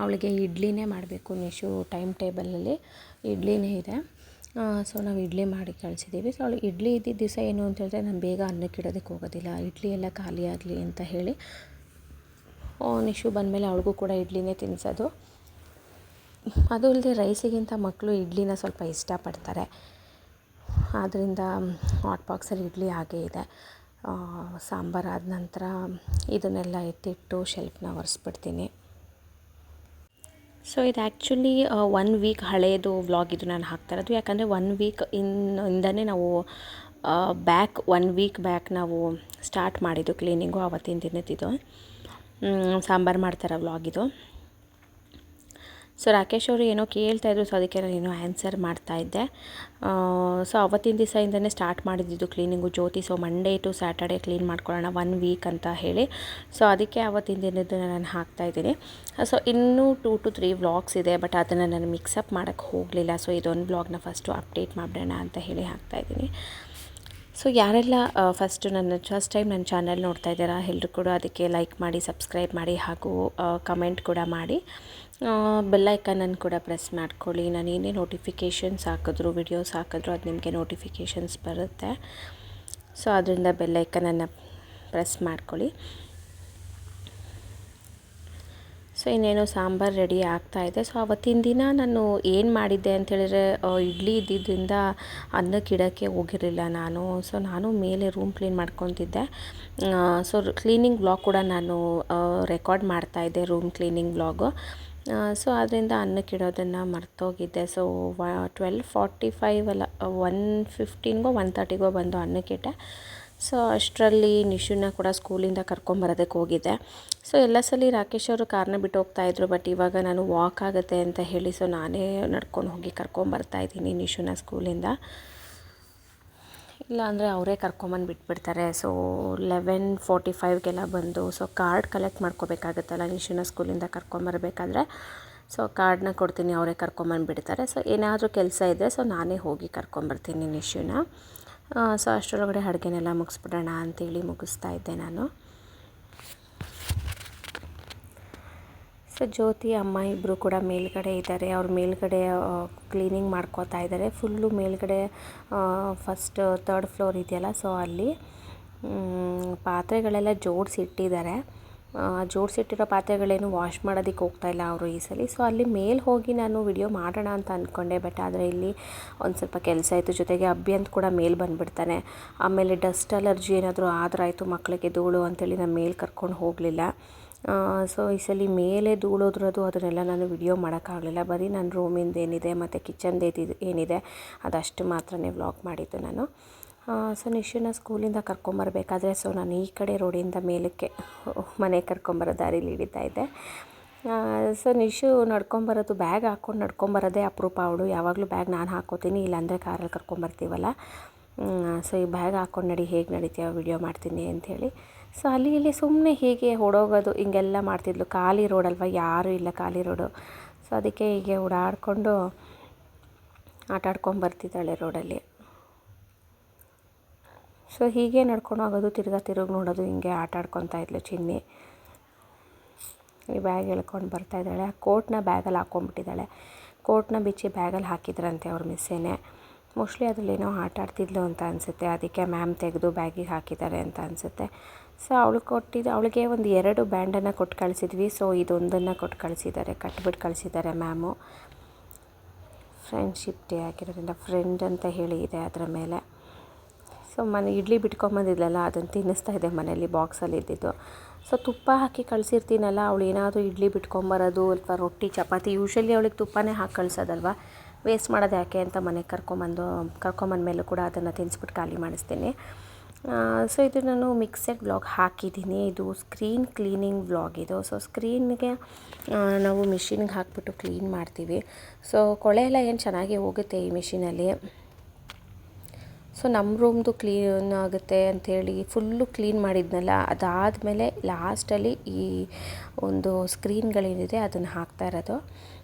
ಅವಳಿಗೆ ಇಡ್ಲಿನೇ ಮಾಡಬೇಕು. ನಿಶು ಟೈಮ್ ಟೇಬಲಲ್ಲಿ ಇಡ್ಲಿನೇ ಇದೆ. ಸೊ ನಾವು ಇಡ್ಲಿ ಮಾಡಿ ಕಳಿಸಿದ್ದೀವಿ. ಸೊ ಅವಳು ಇಡ್ಲಿ ಇದ್ದಿದ್ದ ದಿವಸ ಏನು ಅಂತ ಹೇಳಿದ್ರೆ ನಾನು ಬೇಗ ಅನ್ನಕ್ಕೆ ಇಡೋದಕ್ಕೆ ಹೋಗೋದಿಲ್ಲ, ಇಡ್ಲಿ ಎಲ್ಲ ಖಾಲಿ ಆಗಲಿ ಅಂತ ಹೇಳಿ ನಿಶು ಬಂದಮೇಲೆ ಅವಳಿಗೂ ಕೂಡ ಇಡ್ಲಿನೇ ತಿನ್ನಿಸೋದು. ಅದು ಅಲ್ಲದೆ ರೈಸಿಗಿಂತ ಮಕ್ಕಳು ಇಡ್ಲಿನ ಸ್ವಲ್ಪ ಇಷ್ಟಪಡ್ತಾರೆ, ಆದ್ದರಿಂದ ಹಾಟ್ ಬಾಕ್ಸಲ್ಲಿ ಇಡ್ಲಿ ಹಾಗೇ ಇದೆ. ಸಾಂಬಾರು ಆದ ನಂತರ ಇದನ್ನೆಲ್ಲ ಎತ್ತಿಟ್ಟು ಶೆಲ್ಫ್ನ ಒರೆಸ್ಬಿಡ್ತೀನಿ. ಸೊ ಇದು ಆ್ಯಕ್ಚುಲಿ 1 ವೀಕ್ ಹಳೆಯದು ವ್ಲಾಗ್ ಇದು ನಾನು ಹಾಕ್ತಾಯಿರೋದು. ಯಾಕಂದರೆ 1 ವೀಕ್ ಇಂದನೇ ನಾವು 1 ವೀಕ್ ಬ್ಯಾಕ್ ನಾವು ಸ್ಟಾರ್ಟ್ ಮಾಡಿದ್ದು ಕ್ಲೀನಿಂಗು. ಆವತ್ತಿನ ದಿನದಿದು ಸಾಂಬಾರು ಮಾಡ್ತಾರೋ ವ್ಲಾಗ್ ಇದು. ಸೊ ರಾಕೇಶ್ ಅವರು ಏನೋ ಕೇಳ್ತಾಯಿದ್ರು, ಸೊ ಅದಕ್ಕೆ ನಾನು ಏನೋ ಆನ್ಸರ್ ಮಾಡ್ತಾಯಿದ್ದೆ. ಸೊ ಅವತ್ತಿನ ದಿವಸದಿಂದನೇ ಸ್ಟಾರ್ಟ್ ಮಾಡಿದ್ದು cleaning Jyoti. So Monday to Saturday clean ಮಾಡ್ಕೊಳ್ಳೋಣ 1 ವೀಕ್ ಅಂತ ಹೇಳಿ. ಸೊ ಅದಕ್ಕೆ ಅವತ್ತಿನ ದಿನದನ್ನು ನಾನು ಹಾಕ್ತಾಯಿದ್ದೀನಿ. ಸೊ ಇನ್ನೂ 2 to 3 ವ್ಲಾಗ್ಸ್ ಇದೆ, ಬಟ್ ಅದನ್ನು ನಾನು ಮಿಕ್ಸಪ್ ಮಾಡೋಕ್ಕೆ ಹೋಗಲಿಲ್ಲ. ಸೊ ಇದೊಂದು ವ್ಲಾಗ್ನ ಫಸ್ಟು ಅಪ್ಡೇಟ್ ಮಾಡೋಣ ಅಂತ ಹೇಳಿ ಹಾಕ್ತಾಯಿದ್ದೀನಿ. ಸೊ ಯಾರೆಲ್ಲ ಫಸ್ಟ್ ಟೈಮ್ ನನ್ನ ಚಾನಲ್ ನೋಡ್ತಾ ಇದ್ದೀರಾ ಎಲ್ಲರೂ ಕೂಡ ಅದಕ್ಕೆ ಲೈಕ್ ಮಾಡಿ, ಸಬ್ಸ್ಕ್ರೈಬ್ ಮಾಡಿ, ಹಾಗೂ ಕಮೆಂಟ್ ಕೂಡ ಮಾಡಿ. ಬೆಲ್ಲೈಕನನ್ನು ಕೂಡ ಪ್ರೆಸ್ ಮಾಡ್ಕೊಳ್ಳಿ. ನಾನು ಏನೇ ನೋಟಿಫಿಕೇಷನ್ಸ್ ಹಾಕಿದ್ರು, ವಿಡಿಯೋಸ್ ಹಾಕಿದ್ರು ಅದು ನಿಮಗೆ ನೋಟಿಫಿಕೇಷನ್ಸ್ ಬರುತ್ತೆ. ಸೊ ಅದರಿಂದ ಬೆಲ್ಲೈಕನನ್ನು ಪ್ರೆಸ್ ಮಾಡ್ಕೊಳ್ಳಿ. ಸೊ ಇನ್ನೇನು ಸಾಂಬಾರು ರೆಡಿ ಆಗ್ತಾಯಿದೆ. ಸೊ ಅವತ್ತಿನ ದಿನ ನಾನು ಏನು ಮಾಡಿದ್ದೆ ಅಂತೇಳಿದರೆ ಇಡ್ಲಿ ಇದ್ದಿದ್ದರಿಂದ ಅನ್ನಕ್ಕೆ ಇಡೋಕ್ಕೆ ಹೋಗಿರಲಿಲ್ಲ ನಾನು. ಸೊ ನಾನು ಮೇಲೆ ರೂಮ್ ಕ್ಲೀನ್ ಮಾಡ್ಕೊತಿದ್ದೆ. ಸೊ ಕ್ಲೀನಿಂಗ್ ವ್ಲಾಗ್ ಕೂಡ ನಾನು ರೆಕಾರ್ಡ್ ಮಾಡ್ತಾಯಿದ್ದೆ, ರೂಮ್ ಕ್ಲೀನಿಂಗ್ ವ್ಲಾಗು. ಸೊ ಅದರಿಂದ ಅನ್ನಕ್ಕೆ ಇಡೋದನ್ನು ಮರ್ತೋಗಿದ್ದೆ. ಸೊ 12:45 ಅಲ್ಲ 1:15ಗೋ 1:30ಗೋ ಬಂದು ಅನ್ನಕ್ಕಿಟ್ಟೆ. ಸೊ ಅಷ್ಟರಲ್ಲಿ ನಿಶುನ ಕೂಡ ಸ್ಕೂಲಿಂದ ಕರ್ಕೊಂಬರೋದಕ್ಕೆ ಹೋಗಿದ್ದೆ. ಸೊ ಎಲ್ಲ ಸಲ ರಾಕೇಶ್ ಅವರು ಕಾರ್ನ ಬಿಟ್ಟು ಹೋಗ್ತಾಯಿದ್ರು, ಬಟ್ ಇವಾಗ ನಾನು ವಾಕ್ ಆಗುತ್ತೆ ಅಂತ ಹೇಳಿ ಸೊ ನಾನೇ ನಡ್ಕೊಂಡು ಹೋಗಿ ಕರ್ಕೊಂಬರ್ತಾಯಿದ್ದೀನಿ ನಿಶುನ ಸ್ಕೂಲಿಂದ. ಇಲ್ಲಾಂದರೆ ಅವರೇ ಕರ್ಕೊಂಬಂದು ಬಿಟ್ಬಿಡ್ತಾರೆ. ಸೊ 11:45ಗೆಲ್ಲ ಬಂದು ಸೊ ಕಾರ್ಡ್ ಕಲೆಕ್ಟ್ ಮಾಡ್ಕೋಬೇಕಾಗುತ್ತಲ್ಲ ನಿಶುನ ಸ್ಕೂಲಿಂದ ಕರ್ಕೊಂಬರ್ಬೇಕಾದ್ರೆ. ಸೊ ಕಾರ್ಡನ್ನ ಕೊಡ್ತೀನಿ, ಅವರೇ ಕರ್ಕೊಂಬಂದು ಬಿಡ್ತಾರೆ. ಸೊ ಏನಾದರೂ ಕೆಲಸ ಇದ್ದರೆ ಸೊ ನಾನೇ ಹೋಗಿ ಕರ್ಕೊಂಬರ್ತೀನಿ ನಿಶುನ. ಸೊ ಅಷ್ಟರೊಳಗಡೆ ಅಡುಗೆನೆಲ್ಲ ಮುಗಿಸ್ಬಿಡೋಣ ಅಂತೇಳಿ ಮುಗಿಸ್ತಾ ಇದ್ದೆ ನಾನು. ಸೊ ಜ್ಯೋತಿ ಅಮ್ಮ ಇಬ್ಬರು ಕೂಡ ಮೇಲ್ಗಡೆ ಇದ್ದಾರೆ. ಅವ್ರು ಮೇಲ್ಗಡೆ ಕ್ಲೀನಿಂಗ್ ಮಾಡ್ಕೋತಾ ಇದ್ದಾರೆ. ಫುಲ್ಲು ಮೇಲ್ಗಡೆ ಫಸ್ಟ್ 3rd ಫ್ಲೋರ್ ಇದೆಯಲ್ಲ, ಸೊ ಅಲ್ಲಿ ಪಾತ್ರೆಗಳೆಲ್ಲ ಜೋಡಿಸಿಟ್ಟಿದ್ದಾರೆ. ಜೋಡಿಸಿಟ್ಟಿರೋ ಪಾತ್ರೆಗಳೇನು ವಾಶ್ ಮಾಡೋದಕ್ಕೆ ಹೋಗ್ತಾಯಿಲ್ಲ ಅವರು ಈ ಸಲ. ಸೊ ಅಲ್ಲಿ ಮೇಲೆ ಹೋಗಿ ನಾನು ವಿಡಿಯೋ ಮಾಡೋಣ ಅಂತ ಅಂದ್ಕೊಂಡೆ, ಬಟ್ ಆದರೆ ಇಲ್ಲಿ ಒಂದು ಸ್ವಲ್ಪ ಕೆಲಸ ಆಯಿತು. ಜೊತೆಗೆ ಅಬ್ಬಿ ಅಂತ ಕೂಡ ಮೇಲೆ ಬಂದುಬಿಡ್ತಾನೆ. ಆಮೇಲೆ ಡಸ್ಟ್ ಅಲರ್ಜಿ ಏನಾದರೂ ಆಯಿತು ಮಕ್ಕಳಿಗೆ ಧೂಳು ಅಂತೇಳಿ ನಾನು ಮೇಲೆ ಕರ್ಕೊಂಡು ಹೋಗಲಿಲ್ಲ. ಸೊ ಈ ಸಲ ಮೇಲೆ ಧೂಳೋದ್ರದ್ದು ಅದನ್ನೆಲ್ಲ ನಾನು ವಿಡಿಯೋ ಮಾಡೋಕ್ಕಾಗಲಿಲ್ಲ. ಬರೀ ನನ್ನ ರೂಮಿಂದ ಏನಿದೆ ಮತ್ತು ಕಿಚನ್ದು ಏನಿದೆ ಅದಷ್ಟು ಮಾತ್ರನೇ ವ್ಲಾಗ್ ಮಾಡಿದ್ದು ನಾನು. ಸೊ ನಿಶುನ ಸ್ಕೂಲಿಂದ ಕರ್ಕೊಂಬರ್ಬೇಕಾದ್ರೆ ಸೊ ನಾನು ಈ ಕಡೆ ರೋಡಿಂದ ಮೇಲಕ್ಕೆ ಮನೆ ಕರ್ಕೊಂಬರೋ ದಾರಿಲಿ ಹಿಡಿತಾ ಇದ್ದೆ. ಸೊ ನಿಶು ನಡ್ಕೊಂಬರೋದು ಬ್ಯಾಗ್ ಹಾಕ್ಕೊಂಡು ನಡ್ಕೊಂಬರೋದೇ ಅಪರೂಪ. ಅವಳು ಯಾವಾಗಲೂ ಬ್ಯಾಗ್ ನಾನು ಹಾಕ್ಕೋತೀನಿ, ಇಲ್ಲಾಂದರೆ ಕಾರಲ್ಲಿ ಕರ್ಕೊಂಬರ್ತೀವಲ್ಲ. ಸೊ ಈ ಬ್ಯಾಗ್ ಹಾಕ್ಕೊಂಡು ಹೇಗೆ ನಡೀತೀಯ ವಿಡಿಯೋ ಮಾಡ್ತೀನಿ ಅಂಥೇಳಿ. ಸೊ ಅಲ್ಲಿ ಇಲ್ಲಿ ಸುಮ್ಮನೆ ಹೀಗೆ ಓಡೋಗೋದು ಹಿಂಗೆಲ್ಲ ಮಾಡ್ತಿದ್ಲು. ಖಾಲಿ ರೋಡಲ್ವ, ಯಾರೂ ಇಲ್ಲ ಖಾಲಿ ರೋಡು. ಸೊ ಅದಕ್ಕೆ ಹೀಗೆ ಓಡಾಡಿಕೊಂಡು ಆಟಾಡ್ಕೊಂಬರ್ತಿದ್ದಾಳೆ ರೋಡಲ್ಲಿ. ಸೊ ಹೀಗೆ ನಡ್ಕೊಂಡು ಹೋಗೋದು, ತಿರುಗಿ ನೋಡೋದು, ಹಿಂಗೆ ಆಟಾಡ್ಕೊತಾ ಇದ್ಲು ಚಿನ್ನಿ. ಈ ಬ್ಯಾಗ್ ಎಳ್ಕೊಂಡು ಬರ್ತಾಯಿದ್ದಾಳೆ. ಆ ಕೋಟ್ನ ಬ್ಯಾಗಲ್ಲಿ ಹಾಕ್ಕೊಂಬಿಟ್ಟಿದ್ದಾಳೆ. ಕೋಟ್ನ ಬಿಚ್ಚಿ ಬ್ಯಾಗಲ್ಲಿ ಹಾಕಿದ್ರಂತೆ ಅವ್ರ ಮಿಸ್ಸೇನೆ. ಮೋಸ್ಟ್ಲಿ ಅದರಲ್ಲೇನೋ ಆಟಾಡ್ತಿದ್ಲು ಅಂತ ಅನಿಸುತ್ತೆ, ಅದಕ್ಕೆ ಮ್ಯಾಮ್ ತೆಗೆದು ಬ್ಯಾಗಿಗೆ ಹಾಕಿದ್ದಾರೆ ಅಂತ ಅನಿಸುತ್ತೆ. ಸೊ ಅವಳಿಗೆ ಒಂದು 2 ಬ್ಯಾಂಡನ್ನು ಕೊಟ್ಟು ಕಳಿಸಿದ್ವಿ. ಸೊ ಇದೊಂದನ್ನು ಕೊಟ್ಟು ಕಳಿಸಿದ್ದಾರೆ, ಕಟ್ಬಿಟ್ಟು ಕಳಿಸಿದ್ದಾರೆ ಮ್ಯಾಮು. ಫ್ರೆಂಡ್ಶಿಪ್ ಡೇ ಆಗಿರೋದ್ರಿಂದ ಫ್ರೆಂಡ್ ಅಂತ ಹೇಳಿ ಇದೆ ಅದರ ಮೇಲೆ. ಸೊ ಇಡ್ಲಿ ಬಿಟ್ಕೊಂಬಂದಿದ್ಲಲ್ಲ, ಅದನ್ನು ತಿನ್ನಿಸ್ತಾ ಇದೆ ಮನೇಲಿ ಬಾಕ್ಸಲ್ಲಿ ಇದ್ದಿದ್ದು. ಸೊ ತುಪ್ಪ ಹಾಕಿ ಕಳಿಸಿರ್ತೀನಲ್ಲ, ಅವಳು ಏನಾದರೂ ಇಡ್ಲಿ ಬಿಟ್ಕೊಂಬರೋದು ಅಥವಾ ರೊಟ್ಟಿ ಚಪಾತಿ, ಯೂಶ್ವಲಿ ಅವಳಿಗೆ ತುಪ್ಪನೇ ಹಾಕಿ ಕಳಿಸೋದಲ್ವ, ವೇಸ್ಟ್ ಮಾಡೋದು ಯಾಕೆ ಅಂತ ಮನೆಗೆ ಕರ್ಕೊಂಬಂದ್ಮೇಲೂ ಕೂಡ ಅದನ್ನು ತಿನ್ನಿಸ್ಬಿಟ್ಟು ಖಾಲಿ ಮಾಡಿಸ್ತೀನಿ. ಸೊ ಇದು ನಾನು ಮಿಕ್ಸೆಡ್ ವ್ಲಾಗ್ ಹಾಕಿದ್ದೀನಿ. ಇದು ಸ್ಕ್ರೀನ್ ಕ್ಲೀನಿಂಗ್ ವ್ಲಾಗ್ ಇದು. ಸೊ ಸ್ಕ್ರೀನ್ಗೆ ನಾವು ಮಿಷಿನ್ಗೆ ಹಾಕಿಬಿಟ್ಟು ಕ್ಲೀನ್ ಮಾಡ್ತೀವಿ. ಸೊ ಕೊಳೆ ಎಲ್ಲ ಏನು ಚೆನ್ನಾಗಿ ಹೋಗುತ್ತೆ ಈ ಮಿಷಿನಲ್ಲಿ. ಸೊ ನಮ್ಮ ರೂಮ್ದು ಕ್ಲೀನ್ ಆಗುತ್ತೆ ಅಂಥೇಳಿ ಫುಲ್ಲು ಕ್ಲೀನ್ ಮಾಡಿದ್ನಲ್ಲ, ಅದಾದಮೇಲೆ ಲಾಸ್ಟಲ್ಲಿ ಈ ಒಂದು ಸ್ಕ್ರೀನ್ಗಳೇನಿದೆ ಅದನ್ನು ಹಾಕ್ತಾ ಇರೋದು.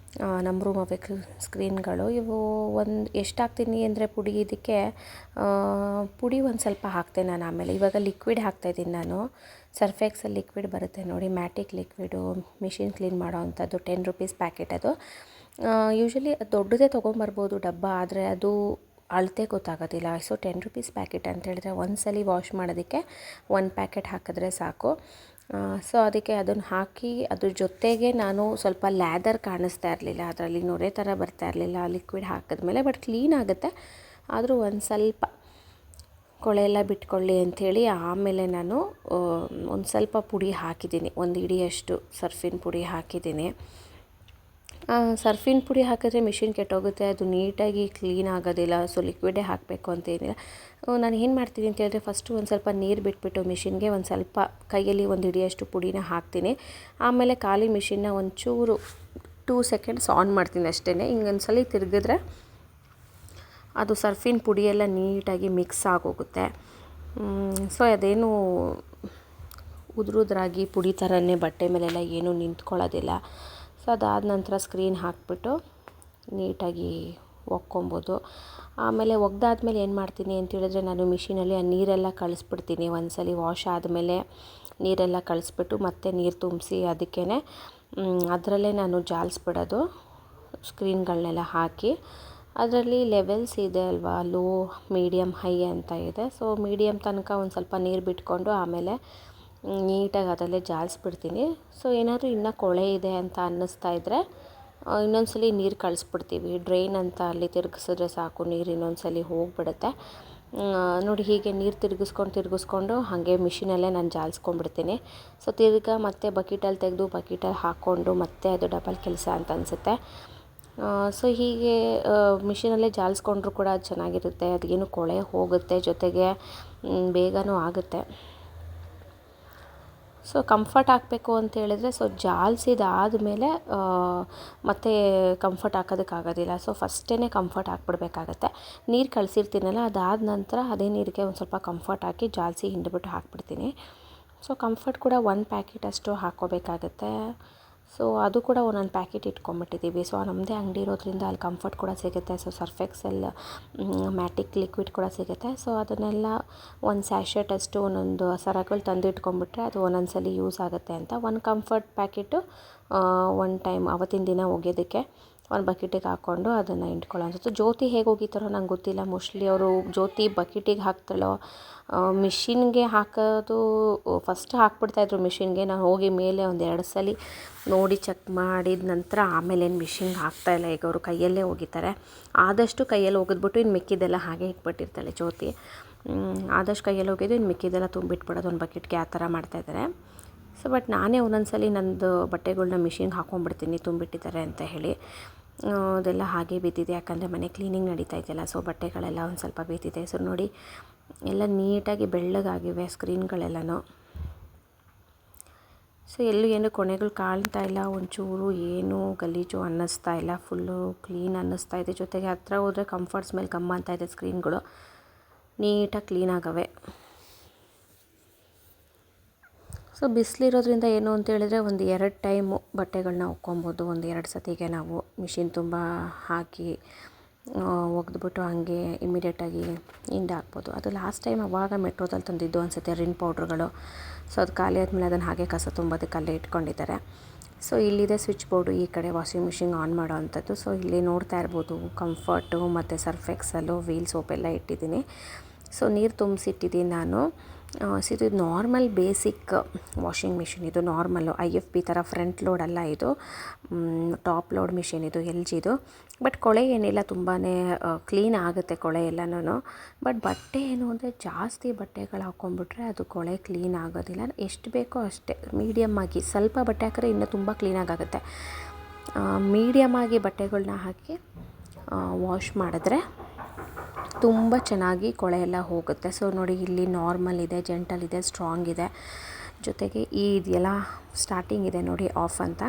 ನಮ್ಮ ರೂಮ್ ಅವೇ ಸ್ಕ್ರೀನ್ಗಳು ಇವು. ಎಷ್ಟು ಹಾಕ್ತೀನಿ ಅಂದರೆ ಪುಡಿ, ಇದಕ್ಕೆ ಪುಡಿ ಒಂದು ಸ್ವಲ್ಪ ಹಾಕ್ತೆ ನಾನು. ಆಮೇಲೆ ಇವಾಗ ಲಿಕ್ವಿಡ್ ಹಾಕ್ತಾಯಿದ್ದೀನಿ ನಾನು. ಸರ್ಫೆಕ್ಸಲ್ಲಿ ಲಿಕ್ವಿಡ್ ಬರುತ್ತೆ ನೋಡಿ, ಮ್ಯಾಟಿಕ್ ಲಿಕ್ವಿಡು, ಮಿಷಿನ್ ಕ್ಲೀನ್ ಮಾಡೋ ಅಂಥದ್ದು. 10 ರೂಪೀಸ್ ಪ್ಯಾಕೆಟ್ ಅದು. ಯೂಶ್ವಲಿ ದೊಡ್ಡದೇ ತೊಗೊಂಬರ್ಬೋದು ಡಬ್ಬ, ಆದರೆ ಅದು ಅಳತೆ ಗೊತ್ತಾಗೋದಿಲ್ಲ. ಸೊ 10 ರೂಪೀಸ್ ಪ್ಯಾಕೆಟ್ ಅಂತ ಹೇಳಿದ್ರೆ ಒಂದು ಸಲ ವಾಶ್ ಮಾಡೋದಕ್ಕೆ 1 ಪ್ಯಾಕೆಟ್ ಹಾಕಿದ್ರೆ ಸಾಕು. ಸೊ ಅದಕ್ಕೆ ಅದನ್ನು ಹಾಕಿ ಅದ್ರ ಜೊತೆಗೆ ನಾನು ಸ್ವಲ್ಪ ಲ್ಯಾದರ್ ಕಾಣಿಸ್ತಾ ಇರಲಿಲ್ಲ, ಅದರಲ್ಲಿ ನೊರೆ ಥರ ಬರ್ತಾ ಇರಲಿಲ್ಲ ಲಿಕ್ವಿಡ್ ಹಾಕಿದ್ಮೇಲೆ. ಬಟ್ ಕ್ಲೀನ್ ಆಗುತ್ತೆ, ಆದರೂ ಒಂದು ಸ್ವಲ್ಪ ಕೊಳೆ ಎಲ್ಲ ಬಿಟ್ಕೊಳ್ಳಿ ಅಂಥೇಳಿ ಆಮೇಲೆ ನಾನು ಒಂದು ಸ್ವಲ್ಪ ಪುಡಿ ಹಾಕಿದ್ದೀನಿ. 1 ಹಿಡಿಯಷ್ಟು ಸರ್ಫಿನ ಪುಡಿ ಹಾಕಿದ್ದೀನಿ. ಸರ್ಫಿನ ಪುಡಿ ಹಾಕಿದ್ರೆ ಮಿಷಿನ್ ಕೆಟ್ಟೋಗುತ್ತೆ, ಅದು ನೀಟಾಗಿ ಕ್ಲೀನ್ ಆಗೋದಿಲ್ಲ. ಸೊ ಲಿಕ್ವಿಡೇ ಹಾಕಬೇಕು ಅಂತೇನಿಲ್ಲ. ನಾನು ಏನು ಮಾಡ್ತೀನಿ ಅಂತ ಹೇಳಿದ್ರೆ, ಫಸ್ಟು ಒಂದು ಸ್ವಲ್ಪ ನೀರು ಬಿಟ್ಬಿಟ್ಟು ಮಿಷಿನ್ಗೆ ಒಂದು ಸ್ವಲ್ಪ ಕೈಯಲ್ಲಿ 1 ಹಿಡಿಯಷ್ಟು ಪುಡಿನ ಹಾಕ್ತೀನಿ. ಆಮೇಲೆ ಖಾಲಿ ಮಿಷಿನ್ನ ಒಂಚೂರು 2 ಸೆಕೆಂಡ್ಸ್ ಆನ್ ಮಾಡ್ತೀನಿ ಅಷ್ಟೇ. ಹಿಂಗೊಂದು ಸಲ ತಿರುಗಿದ್ರೆ ಅದು ಸರ್ಫಿನ ಪುಡಿ ಎಲ್ಲ ನೀಟಾಗಿ ಮಿಕ್ಸ್ ಆಗೋಗುತ್ತೆ. ಸೊ ಅದೇನು ಉದುರಾಗಿ ಪುಡಿ ಥರನೇ ಬಟ್ಟೆ ಮೇಲೆಲ್ಲ ಏನೂ ನಿಂತ್ಕೊಳ್ಳೋದಿಲ್ಲ. ಸೊ ಅದಾದ ನಂತರ ಸ್ಕ್ರೀನ್ ಹಾಕಿಬಿಟ್ಟು ನೀಟಾಗಿ ಒಕ್ಕೊಬೋದು. ಆಮೇಲೆ ಒಗ್ದಾದ್ಮೇಲೆ ಏನು ಮಾಡ್ತೀನಿ ಅಂತೇಳಿದ್ರೆ, ನಾನು ಮಿಷಿನಲ್ಲಿ ಆ ನೀರೆಲ್ಲ ಕಳಿಸ್ಬಿಡ್ತೀನಿ. ಒಂದು ಸಲ ವಾಶ್ ಆದಮೇಲೆ ನೀರೆಲ್ಲ ಕಳಿಸ್ಬಿಟ್ಟು ಮತ್ತೆ ನೀರು ತುಂಬಿಸಿ ಅದಕ್ಕೇ ಅದರಲ್ಲೇ ನಾನು ಜಾಲಿಸ್ಬಿಡೋದು ಸ್ಕ್ರೀನ್ಗಳನ್ನೆಲ್ಲ ಹಾಕಿ. ಅದರಲ್ಲಿ ಲೆವೆಲ್ಸ್ ಇದೆ ಅಲ್ವಾ, ಲೋ, ಮೀಡಿಯಮ್, ಹೈ ಅಂತ ಇದೆ. ಸೊ ಮೀಡಿಯಮ್ ತನಕ ಒಂದು ಸ್ವಲ್ಪ ನೀರು ಬಿಟ್ಕೊಂಡು ಆಮೇಲೆ ನೀಟಾಗಿ ಅದರಲ್ಲೇ ಜಾಲಿಸ್ಬಿಡ್ತೀನಿ. ಸೊ ಏನಾದರೂ ಇನ್ನೂ ಕೊಳೆ ಇದೆ ಅಂತ ಅನ್ನಿಸ್ತಾ ಇದ್ದರೆ ಇನ್ನೊಂದು ಸಲ ನೀರು ಕಳಿಸ್ಬಿಡ್ತೀವಿ. ಡ್ರೈನ್ ಅಂತ ಅಲ್ಲಿ ತಿರುಗಿಸಿದ್ರೆ ಸಾಕು, ನೀರು ಇನ್ನೊಂದು ಸಲ ಹೋಗಿಬಿಡುತ್ತೆ ನೋಡಿ. ಹೀಗೆ ನೀರು ತಿರುಗಿಸ್ಕೊಂಡು ಹಾಗೆ ಮಿಷಿನಲ್ಲೇ ನಾನು ಜಾಲಿಸ್ಕೊಂಡ್ಬಿಡ್ತೀನಿ. ಸೊ ಮತ್ತೆ ಬಕೆಟಲ್ಲಿ ತೆಗೆದು ಬಕೆಟಲ್ಲಿ ಹಾಕ್ಕೊಂಡು ಮತ್ತೆ ಅದು ಡಬಲ್ ಕೆಲಸ ಅಂತ ಅನಿಸುತ್ತೆ. ಸೊ ಹೀಗೆ ಮಿಷಿನಲ್ಲೇ ಜಾಲಿಸ್ಕೊಂಡ್ರೂ ಕೂಡ ಚೆನ್ನಾಗಿರುತ್ತೆ, ಅದೇನು ಕೊಳೆ ಹೋಗುತ್ತೆ, ಜೊತೆಗೆ ಬೇಗನೂ ಆಗುತ್ತೆ. ಸೊ ಕಂಫರ್ಟ್ ಹಾಕಬೇಕು ಅಂತ ಹೇಳಿದ್ರೆ ಸೊ ಜಾಲಿಸಿದಾದ್ಮೇಲೆ ಮತ್ತೆ ಕಂಫರ್ಟ್ ಹಾಕೋದಕ್ಕಾಗೋದಿಲ್ಲ. ಸೊ ಫಸ್ಟೇ ಕಂಫರ್ಟ್ ಹಾಕ್ಬಿಡ್ಬೇಕಾಗತ್ತೆ. ನೀರು ಕಳಿಸಿರ್ತೀನಲ್ಲ, ಅದಾದ ನಂತರ ಅದೇ ನೀರಿಗೆ ಒಂದು ಸ್ವಲ್ಪ ಕಂಫರ್ಟ್ ಹಾಕಿ ಜಾಲಿಸಿ ಹಿಂಡ್ಬಿಟ್ಟು ಹಾಕ್ಬಿಡ್ತೀನಿ. ಸೊ ಕಂಫರ್ಟ್ ಕೂಡ 1 ಪ್ಯಾಕೆಟ್ ಅಷ್ಟು ಹಾಕ್ಕೋಬೇಕಾಗತ್ತೆ. ಸೊ ಅದು ಕೂಡ ಒಂದೊಂದು ಪ್ಯಾಕೆಟ್ ಇಟ್ಕೊಂಬಿಟ್ಟಿದ್ದೀವಿ. ಸೊ ನಮ್ಮದೇ ಅಂಗಡಿ ಇರೋದ್ರಿಂದ ಅಲ್ಲಿ ಕಂಫರ್ಟ್ ಕೂಡ ಸಿಗುತ್ತೆ. ಸೊ ಸರ್ಫ್ ಎಕ್ಸೆಲ್ ಮ್ಯಾಟಿಕ್ ಲಿಕ್ವಿಡ್ ಕೂಡ ಸಿಗುತ್ತೆ. ಸೊ ಅದನ್ನೆಲ್ಲ ಒಂದು ಸ್ಯಾಶೆಟ್ ಅಷ್ಟು ಒಂದೊಂದು ಸರಗಳು ತಂದು ಇಟ್ಕೊಂಡ್ಬಿಟ್ರೆ ಅದು ಒಂದೊಂದು ಸಲ ಯೂಸ್ ಆಗುತ್ತೆ ಅಂತ. ಒಂದು ಕಂಫರ್ಟ್ ಪ್ಯಾಕೆಟು ಒನ್ ಟೈಮ್ ಅವತ್ತಿನ ದಿನ ಒಗೆಯೋದಕ್ಕೆ ಒಂದು ಬಕೆಟಿಗೆ ಹಾಕ್ಕೊಂಡು ಅದನ್ನು ಹಿಂಡ್ಕೊಳ್ಳೋಂಥದ್ದು. ಜ್ಯೋತಿ ಹೇಗೆ ಒಗಿತಾರೋ ನಂಗೆ ಗೊತ್ತಿಲ್ಲ. ಮೋಸ್ಟ್ಲಿ ಅವರು ಜ್ಯೋತಿ ಬಕೆಟಿಗೆ ಹಾಕ್ತಾಳೋ ಮಿಷಿನ್ಗೆ ಹಾಕೋದು ಫಸ್ಟ್ ಹಾಕ್ಬಿಡ್ತಾಯಿದ್ರು ಮಿಷಿನ್ಗೆ. ನಾನು ಹೋಗಿ ಮೇಲೆ ಒಂದು 2 ಸಲ ನೋಡಿ ಚೆಕ್ ಮಾಡಿದ ನಂತರ ಆಮೇಲೇನು ಮಿಷಿನ್ಗೆ ಹಾಕ್ತಾಯಿಲ್ಲ. ಈಗ ಅವರು ಕೈಯಲ್ಲೇ ಒಗಿತಾರೆ. ಆದಷ್ಟು ಕೈಯಲ್ಲಿ ಒಗೆದ್ಬಿಟ್ಟು ಇನ್ನು ಮಿಕ್ಕಿದ್ದೆಲ್ಲ ಹಾಗೆ ಇಟ್ಬಿಟ್ಟಿರ್ತಾಳೆ ಜ್ಯೋತಿ. ಆದಷ್ಟು ಕೈಯಲ್ಲಿ ಒಗೆದು ಇನ್ನು ಮಿಕ್ಕಿದ್ದೆಲ್ಲ ತುಂಬಿಟ್ಬಿಡೋದು ಒಂದು ಬಕೆಟ್ಗೆ, ಆ ಥರ ಮಾಡ್ತಾಯಿದ್ದಾರೆ. ಸೊ ಬಟ್ ನಾನೇ ಒಂದೊಂದು ಸಲ ನಂದು ಬಟ್ಟೆಗಳ್ನ ಮಿಷಿನ್ಗೆ ಹಾಕ್ಕೊಂಡ್ಬಿಡ್ತೀನಿ ತುಂಬಿಟ್ಟಿದ್ದಾರೆ ಅಂತ ಹೇಳಿ. ಅದೆಲ್ಲ ಹಾಗೆ ಬಿದ್ದಿದೆ, ಯಾಕಂದರೆ ಮನೆ ಕ್ಲೀನಿಂಗ್ ನಡೀತಾ ಇದೆಯಲ್ಲ. ಸೊ ಬಟ್ಟೆಗಳೆಲ್ಲ ಒಂದು ಸ್ವಲ್ಪ ಬಿದ್ದಿದೆ. ಸೊ ನೋಡಿ ಎಲ್ಲ ನೀಟಾಗಿ ಬೆಳ್ಳಗಾಗಿವೆ ಸ್ಕ್ರೀನ್ಗಳೆಲ್ಲನೂ. ಸೊ ಎಲ್ಲೂ ಏನು ಕೊನೆಗಳು ಕಾಣ್ತಾ ಇಲ್ಲ, ಒಂಚೂರು ಏನು ಗಲೀಜು ಅನ್ನಿಸ್ತಾ ಇಲ್ಲ, ಫುಲ್ಲು ಕ್ಲೀನ್ ಅನ್ನಿಸ್ತಾ ಇದೆ. ಜೊತೆಗೆ ಹತ್ರ ಹೋದರೆ ಕಂಫರ್ಟ್ ಸ್ಮೆಲ್ ಕಮ್ಮ ಅಂತ ಇದೆ. ಸ್ಕ್ರೀನ್ಗಳು ನೀಟಾಗಿ ಕ್ಲೀನಾಗವೆ. ಸೊ ಬಿಸಿಲಿರೋದ್ರಿಂದ ಏನು ಅಂತೇಳಿದರೆ ಒಂದು 2 ಟೈಮು ಬಟ್ಟೆಗಳನ್ನ ಒಕ್ಕೊಬೋದು. ಒಂದು 2 ಸತಿಗೆ ನಾವು ಮಿಷಿನ್ ತುಂಬ ಹಾಕಿ ಒಗೆದ್ಬಿಟ್ಟು ಹಾಗೆ ಇಮಿಡಿಯೇಟಾಗಿ ಹಿಂಡಿ ಹಾಕ್ಬೋದು. ಅದು ಲಾಸ್ಟ್ ಟೈಮ್ ಅವಾಗ ಮೆಟ್ರೋದಲ್ಲಿ ತಂದಿದ್ದು ಅನಿಸುತ್ತೆ ರಿನ್ ಪೌಡ್ರುಗಳು. ಸೊ ಅದು ಖಾಲಿ ಆದಮೇಲೆ ಅದನ್ನು ಹಾಗೆ ಕಸ ತುಂಬೋದಕ್ಕೆ ಅಲ್ಲೇ ಇಟ್ಕೊಂಡಿದ್ದಾರೆ. ಸೊ ಇಲ್ಲಿದೆ ಸ್ವಿಚ್ ಬೋರ್ಡು, ಈ ಕಡೆ ವಾಷಿಂಗ್ ಮಿಷಿನ್ ಆನ್ ಮಾಡೋ ಅಂಥದ್ದು. ಸೊ ಇಲ್ಲಿ ನೋಡ್ತಾ ಇರ್ಬೋದು ಕಂಫರ್ಟು ಮತ್ತು ಸರ್ಫ್ ಎಕ್ಸೆಲ್ಲು ವೀಲ್ ಸೋಪ್ ಎಲ್ಲ ಇಟ್ಟಿದ್ದೀನಿ. ಸೊ ನೀರು ತುಂಬಿಸಿಟ್ಟಿದ್ದೀನಿ ನಾನು. ಸೊ ಇದು ನಾರ್ಮಲ್ ಬೇಸಿಕ್ ವಾಷಿಂಗ್ ಮಿಷಿನ್. ಇದು ನಾರ್ಮಲ್ಲು IFB ಥರ ಫ್ರಂಟ್ ಲೋಡ್ ಅಲ್ಲ, ಇದು ಟಾಪ್ ಲೋಡ್ ಮಿಷಿನ್. ಇದು LGದು. ಬಟ್ ಕೊಳೆ ಏನಿಲ್ಲ, ತುಂಬಾ ಕ್ಲೀನ್ ಆಗುತ್ತೆ ಕೊಳೆ ಎಲ್ಲನೂ. ಬಟ್ ಬಟ್ಟೆ ಏನು ಅಂದರೆ ಜಾಸ್ತಿ ಬಟ್ಟೆಗಳು ಹಾಕ್ಕೊಂಡ್ಬಿಟ್ರೆ ಅದು ಕೊಳೆ ಕ್ಲೀನ್ ಆಗೋದಿಲ್ಲ. ಎಷ್ಟು ಬೇಕೋ ಅಷ್ಟೇ ಮೀಡಿಯಮ್ ಆಗಿ, ಸ್ವಲ್ಪ ಬಟ್ಟೆ ಹಾಕಿದ್ರೆ ಇನ್ನೂ ತುಂಬ ಕ್ಲೀನಾಗುತ್ತೆ. ಮೀಡಿಯಮ್ ಆಗಿ ಬಟ್ಟೆಗಳ್ನ ಹಾಕಿ ವಾಶ್ ಮಾಡಿದ್ರೆ ತುಂಬ ಚೆನ್ನಾಗಿ ಕೊಳೆ ಎಲ್ಲ ಹೋಗುತ್ತೆ. ಸೊ ನೋಡಿ ಇಲ್ಲಿ ನಾರ್ಮಲ್ ಇದೆ, ಜೆಂಟಲ್ ಇದೆ, ಸ್ಟ್ರಾಂಗ್ ಇದೆ. ಜೊತೆಗೆ ಈ ಇದೆಲ್ಲ ಸ್ಟಾರ್ಟಿಂಗ್ ಇದೆ ನೋಡಿ ಆಫ್ ಅಂತ,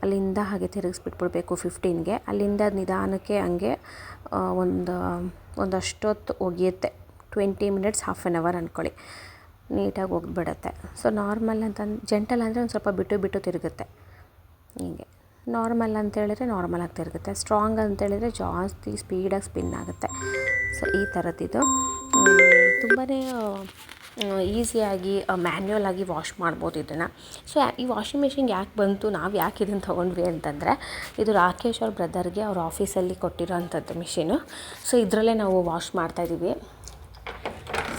ಅಲ್ಲಿಂದ ಹಾಗೆ ತಿರುಗಿಸ್ಬಿಟ್ಬಿಡ್ಬೇಕು 15ಗೆ. ಅಲ್ಲಿಂದ ನಿಧಾನಕ್ಕೆ ಹಂಗೆ ಒಂದಷ್ಟೊತ್ತು ಒಗೆಯುತ್ತೆ. 20 ಮಿನಿಟ್ಸ್, ಹಾಫ್ ಆನ್ ಅವರ್ ಅಂದ್ಕೊಳ್ಳಿ, ನೀಟಾಗಿ ಒಗೆದ್ಬಿಡುತ್ತೆ. ಸೊ ನಾರ್ಮಲ್ ಜೆಂಟಲ್ ಅಂದರೆ ಒಂದು ಸ್ವಲ್ಪ ಬಿಟ್ಟು ತಿರುಗುತ್ತೆ. ಹೀಗೆ ನಾರ್ಮಲ್ ಅಂತೇಳಿದರೆ ನಾರ್ಮಲಾಗಿ ತಿರುಗುತ್ತೆ. ಸ್ಟ್ರಾಂಗ್ ಅಂತೇಳಿದರೆ ಜಾಸ್ತಿ ಸ್ಪೀಡಾಗಿ ಸ್ಪಿನ್ ಆಗುತ್ತೆ. ಸೊ ಈ ಥರದ್ದಿದು ತುಂಬಾ ಈಸಿಯಾಗಿ ಮ್ಯಾನ್ಯುವಲ್ ಆಗಿ ವಾಶ್ ಮಾಡ್ಬೋದು ಇದನ್ನು. ಸೊ ಈ ವಾಷಿಂಗ್ ಮಿಷಿನ್ ಯಾಕೆ ಬಂತು, ನಾವು ಯಾಕೆ ಇದನ್ನು ತೊಗೊಂಡ್ವಿ ಅಂತಂದರೆ, ಇದು ರಾಕೇಶ್ ಅವ್ರ ಬ್ರದರ್ಗೆ ಅವ್ರ ಆಫೀಸಲ್ಲಿ ಕೊಟ್ಟಿರೋ ಅಂಥದ್ದು ಮಿಷಿನು. ಸೊ ಇದರಲ್ಲೇ ನಾವು ವಾಶ್ ಮಾಡ್ತಾಯಿದ್ದೀವಿ.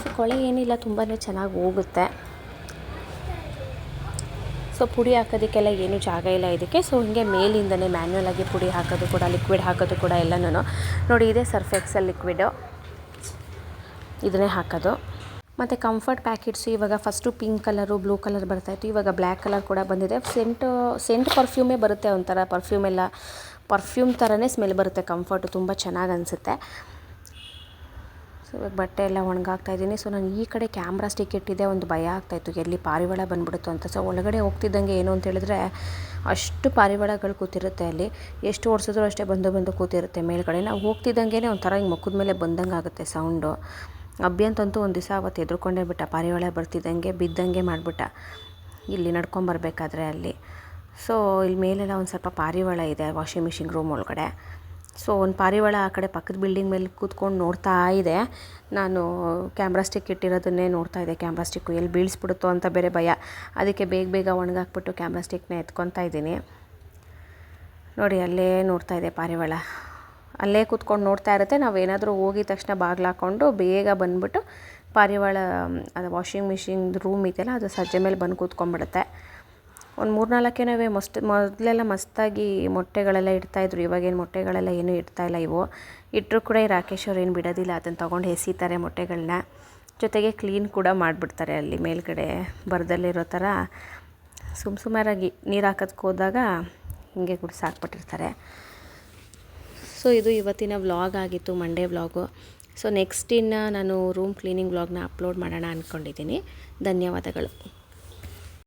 ಸೊ ಕೊಳೆ ಏನಿಲ್ಲ, ತುಂಬಾ ಚೆನ್ನಾಗಿ ಹೋಗುತ್ತೆ. ಸೊ ಪುಡಿ ಹಾಕೋದಕ್ಕೆಲ್ಲ ಏನೂ ಜಾಗ ಇಲ್ಲ ಇದಕ್ಕೆ. ಸೊ ಹಿಂಗೆ ಮೇಲಿಂದನೇ ಮ್ಯಾನ್ಯುವಲ್ ಆಗಿ ಪುಡಿ ಹಾಕೋದು ಕೂಡ, ಲಿಕ್ವಿಡ್ ಹಾಕೋದು ಕೂಡ ಎಲ್ಲನೂ ನೋಡಿ. ಇದೆ ಸರ್ಫ್ ಎಕ್ಸೆಲ್ ಲಿಕ್ವಿಡು, ಇದನ್ನೇ ಹಾಕೋದು. ಮತ್ತು ಕಂಫರ್ಟ್ ಪ್ಯಾಕೆಟ್ಸು ಇವಾಗ first pink colour, blue colour ಬರ್ತಾಯಿತ್ತು. ಇವಾಗ ಬ್ಲ್ಯಾಕ್ ಕಲರ್ ಕೂಡ ಬಂದಿದೆ. ಸೆಂಟ್ ಪರ್ಫ್ಯೂಮೇ ಬರುತ್ತೆ, ಒಂಥರ ಪರ್ಫ್ಯೂಮ್ ಥರನೇ ಸ್ಮೆಲ್ ಬರುತ್ತೆ. ಕಂಫರ್ಟು ತುಂಬ ಚೆನ್ನಾಗಿ ಅನಿಸುತ್ತೆ. ಸೊ ಇವಾಗ ಬಟ್ಟೆ ಎಲ್ಲ ಒಣಗಾಕ್ತಾಯಿದ್ದೀನಿ. ಸೊ ನಾನು ಈ ಕಡೆ ಕ್ಯಾಮ್ರಾ ಸ್ಟಿಕ್ ಇಟ್ಟಿದ್ದೆ, ಒಂದು ಭಯ ಆಗ್ತಾಯಿತ್ತು ಎಲ್ಲಿ ಪಾರಿವಾಳ ಬಂದುಬಿಡುತ್ತೋ ಅಂತ. ಸೊ ಒಳಗಡೆ ಹೋಗ್ತಿದ್ದಂಗೆ ಏನು ಅಂತ ಹೇಳಿದ್ರೆ ಅಷ್ಟು ಪಾರಿವಾಳಗಳು ಕೂತಿರುತ್ತೆ ಅಲ್ಲಿ. ಎಷ್ಟು ಓಡಿಸಿದ್ರು ಅಷ್ಟೇ ಬಂದು ಕೂತಿರುತ್ತೆ ಮೇಲ್ಗಡೆ. ನಾವು ಹೋಗ್ತಿದ್ದಂಗೆ ಒಂಥರ ಹಿಂಗೆ ಮುಖದ ಮೇಲೆ ಬಂದಂಗೆ ಆಗುತ್ತೆ ಸೌಂಡು. ಅಭ್ಯಂತಂತೂ ಒಂದು ದಿವಸ ಅವತ್ತು ಎದ್ರುಕೊಂಡೇ ಬಿಟ್ಟ, ಪಾರಿವಾಳ ಬರ್ತಿದ್ದಂಗೆ ಬಿದ್ದಂಗೆ ಮಾಡಿಬಿಟ್ಟ ಇಲ್ಲಿ ನಡ್ಕೊಂಬರ್ಬೇಕಾದ್ರೆ ಅಲ್ಲಿ. ಸೊ ಇಲ್ಲಿ ಮೇಲೆಲ್ಲ ಒಂದು ಸ್ವಲ್ಪ ಪಾರಿವಾಳ ಇದೆ ವಾಷಿಂಗ್ ಮಿಷಿನ್ ರೂಮ್ ಒಳಗಡೆ. ಸೊ ಒಂದು ಪಾರಿವಾಳ ಆ ಕಡೆ ಪಕ್ಕದ ಬಿಲ್ಡಿಂಗ್ ಮೇಲೆ ಕೂತ್ಕೊಂಡು ನೋಡ್ತಾ ಇದೆ. ನಾನು ಕ್ಯಾಮ್ರಾ ಸ್ಟಿಕ್ ಇಟ್ಟಿರೋದನ್ನೇ ನೋಡ್ತಾ ಇದ್ದೆ. ಕ್ಯಾಮ್ರಾ ಸ್ಟಿಕ್ಕು ಎಲ್ಲಿ ಬೀಳಿಸ್ಬಿಡುತ್ತೋ ಅಂತ ಬೇರೆ ಭಯ. ಅದಕ್ಕೆ ಬೇಗ ಒಣಗಾಕ್ಬಿಟ್ಟು ಕ್ಯಾಮ್ರಾ ಸ್ಟಿಕ್ನ ಎತ್ಕೊತಾ ಇದ್ದೀನಿ. ನೋಡಿ ಅಲ್ಲೇ ನೋಡ್ತಾ ಇದೆ ಪಾರಿವಾಳ, ಅಲ್ಲೇ ಕೂತ್ಕೊಂಡು ನೋಡ್ತಾ ಇರುತ್ತೆ. ನಾವೇನಾದರೂ ಹೋಗಿದ ತಕ್ಷಣ ಬಾಗಿಲು ಹಾಕ್ಕೊಂಡು ಬೇಗ ಬಂದುಬಿಟ್ಟು ಪಾರಿವಾಳ ಅದು ವಾಷಿಂಗ್ ಮಿಷಿನ್ ರೂಮ್ ಇದೆಯಲ್ಲ, ಅದು ಸಜ್ಜೆ ಮೇಲೆ ಬಂದು ಕೂತ್ಕೊಂಡ್ಬಿಡುತ್ತೆ. ಒಂದು 3-4 ಮೊದಲೆಲ್ಲ ಮಸ್ತಾಗಿ ಮೊಟ್ಟೆಗಳೆಲ್ಲ ಇಡ್ತಾಯಿದ್ರು. ಇವಾಗೇನು ಮೊಟ್ಟೆಗಳೆಲ್ಲ ಏನೂ ಇಡ್ತಾಯಿಲ್ಲ. ಇವು ಇಟ್ಟರು ಕೂಡ ಈ ರಾಕೇಶ್ ಅವ್ರು ಏನು ಬಿಡೋದಿಲ್ಲ, ಅದನ್ನು ತೊಗೊಂಡು ಎಸಿತಾರೆ ಮೊಟ್ಟೆಗಳನ್ನ. ಜೊತೆಗೆ ಕ್ಲೀನ್ ಕೂಡ ಮಾಡಿಬಿಡ್ತಾರೆ. ಅಲ್ಲಿ ಮೇಲ್ಗಡೆ ಬರದಲ್ಲಿರೋ ಥರ ಸುಮಾರಾಗಿ ನೀರು ಹಾಕೋದಕ್ಕೆ ಹೋದಾಗ ಹಿಂಗೆ ಗುಡಿಸಾಕ್ಬಿಟ್ಟಿರ್ತಾರೆ. ಸೊ ಇದು ಇವತ್ತಿನ ವ್ಲಾಗ್ ಆಗಿತ್ತು, ಮಂಡೇ ವ್ಲಾಗು. ಸೊ ನೆಕ್ಸ್ಟ್ ನಾನು ರೂಮ್ ಕ್ಲೀನಿಂಗ್ ವ್ಲಾಗ್ನ ಅಪ್ಲೋಡ್ ಮಾಡೋಣ ಅಂದ್ಕೊಂಡಿದ್ದೀನಿ. ಧನ್ಯವಾದಗಳು.